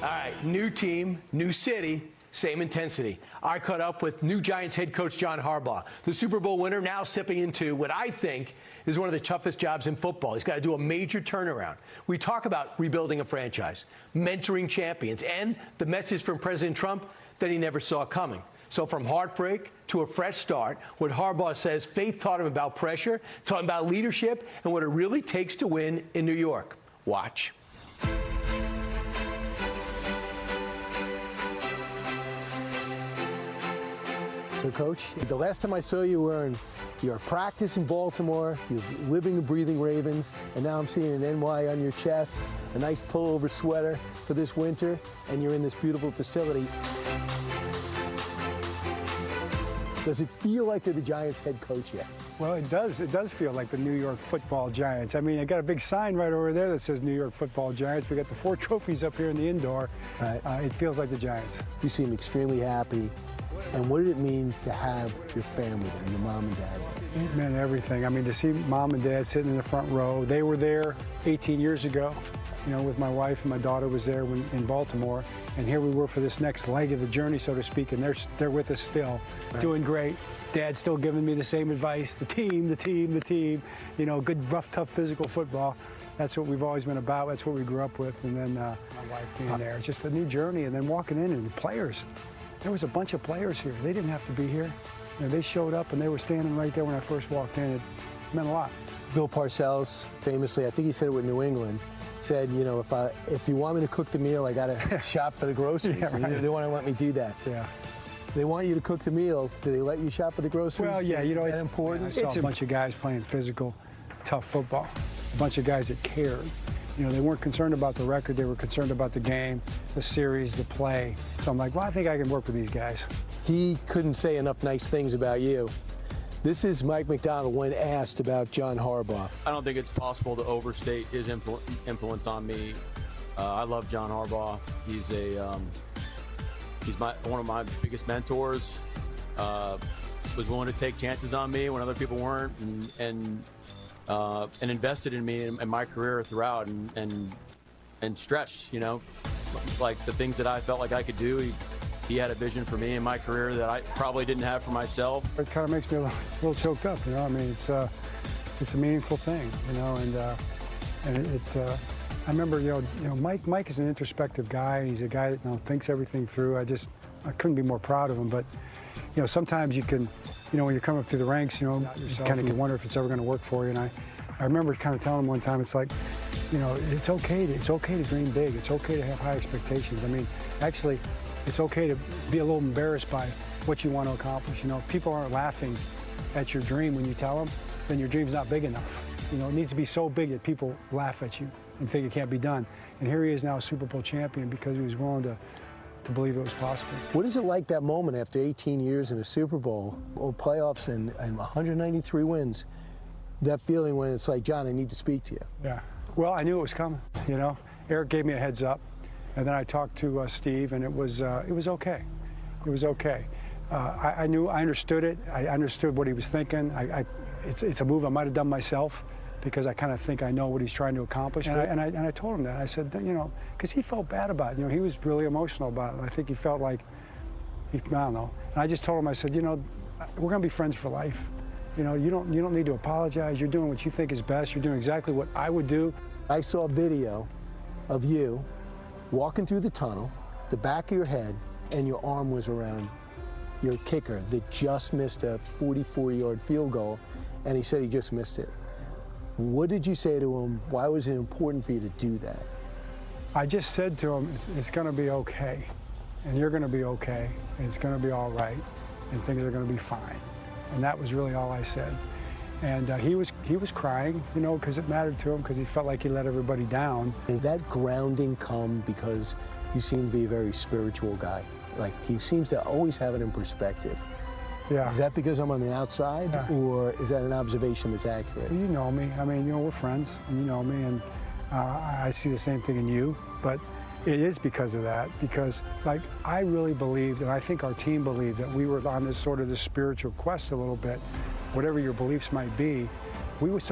All right, new team, new city, same intensity. I caught up with new Giants head coach John Harbaugh, the Super Bowl winner, now stepping into what I think is one of the toughest jobs in football. He's got to do a major turnaround. We talk about rebuilding a franchise, mentoring champions, and the message from President Trump that he never saw coming. So from heartbreak to a fresh start, what Harbaugh says faith taught him about pressure, taught him about leadership, and what it really takes to win in New York. Watch. So, Coach, the last time I saw you were in your practice in Baltimore, you're living and breathing Ravens, and now I'm seeing an NY on your chest, a nice pullover sweater for this winter, and you're in this beautiful facility. Does it feel like you're the Giants head coach yet? Well, it does. It does feel like the New York Football Giants. I mean, I got a big sign right over there that says New York Football Giants. We got the 4 trophies up here in the indoor. Right. It feels like the Giants. You seem extremely happy. And what did it mean to have your family there, your mom and dad? It meant everything. I mean, to see mom and dad sitting in the front row. They were there 18 years ago, you know, with my wife, and my daughter was there in Baltimore. And here we were for this next leg of the journey, so to speak, and they're with us still, right. Doing great. Dad's still giving me the same advice, the team, you know, good, rough, tough physical football. That's what we've always been about. That's what we grew up with. And then my wife being there. Just a new journey, and then walking in and the players. There was a bunch of players here. They didn't have to be here. You know, they showed up, and they were standing right there when I first walked in. It meant a lot. Bill Parcells, famously, I think he said it with New England, said, you know, if you want me to cook the meal, I got to shop for the groceries. Yeah, right. They want to let me do that. Yeah. They want you to cook the meal. Do they let you shop for the groceries? Well, yeah, you know, it's important. I saw a bunch of guys playing physical, tough football. A bunch of guys that cared. You know, they weren't concerned about the record. They were concerned about the game, the series, the play. So I'm like, well, I think I can work with these guys. He couldn't say enough nice things about you. This is Mike McDonald when asked about John Harbaugh. I don't think it's possible to overstate his influence on me. I love John Harbaugh. He's one of my biggest mentors. Was willing to take chances on me when other people weren't, and invested in me and my career throughout, and stretched, you know, like the things that I felt like I could do. He had a vision for me in my career that I probably didn't have for myself. It kind of makes me a little choked up, you know. I mean, it's a meaningful thing, you know, and I remember, you know, Mike is an introspective guy. He's a guy that, you know, thinks everything through. I couldn't be more proud of him. But, you know, sometimes you can, you know, when you're coming up through the ranks, you know, you kind of can wonder if it's ever going to work for you. And I remember kind of telling him one time, it's like, you know, it's okay to dream big. It's okay to have high expectations. I mean, actually, it's okay to be a little embarrassed by what you want to accomplish. You know, if people aren't laughing at your dream when you tell them, then your dream's not big enough. You know, it needs to be so big that people laugh at you and think it can't be done. And here he is now, a Super Bowl champion, because he was willing to believe it was possible. What is it like, that moment after 18 years in a Super Bowl, or playoffs and 193 wins, that feeling when it's like, John, I need to speak to you? Yeah. Well, I knew it was coming, you know. Eric gave me a heads up, and then I talked to Steve, and it was okay. It was okay. I understood it. I understood what he was thinking. It's a move I might have done myself, because I kind of think I know what he's trying to accomplish. And I told him that. I said, you know, because he felt bad about it. You know, he was really emotional about it. I think he felt like, I don't know. And I just told him, I said, you know, we're going to be friends for life. You know, you don't need to apologize. You're doing what you think is best. You're doing exactly what I would do. I saw a video of you walking through the tunnel, the back of your head, and your arm was around your kicker that just missed a 44-yard field goal, and he said he just missed it. What did you say to him? Why was it important for you to do that? I just said to him, it's going to be okay, and you're going to be okay, and it's going to be all right, and things are going to be fine. And that was really all I said. And he was crying, you know, because it mattered to him, because he felt like he let everybody down. Does that grounding come because you seem to be a very spiritual guy? Like, he seems to always have it in perspective. Yeah. Is that because I'm on the outside, yeah, or is that an observation that's accurate? You know me. I mean, you know, we're friends, and you know me, and I see the same thing in you. But it is because of that, because, like, I really believed, and I think our team believed, that we were on this sort of this spiritual quest a little bit. Whatever your beliefs might be, we would start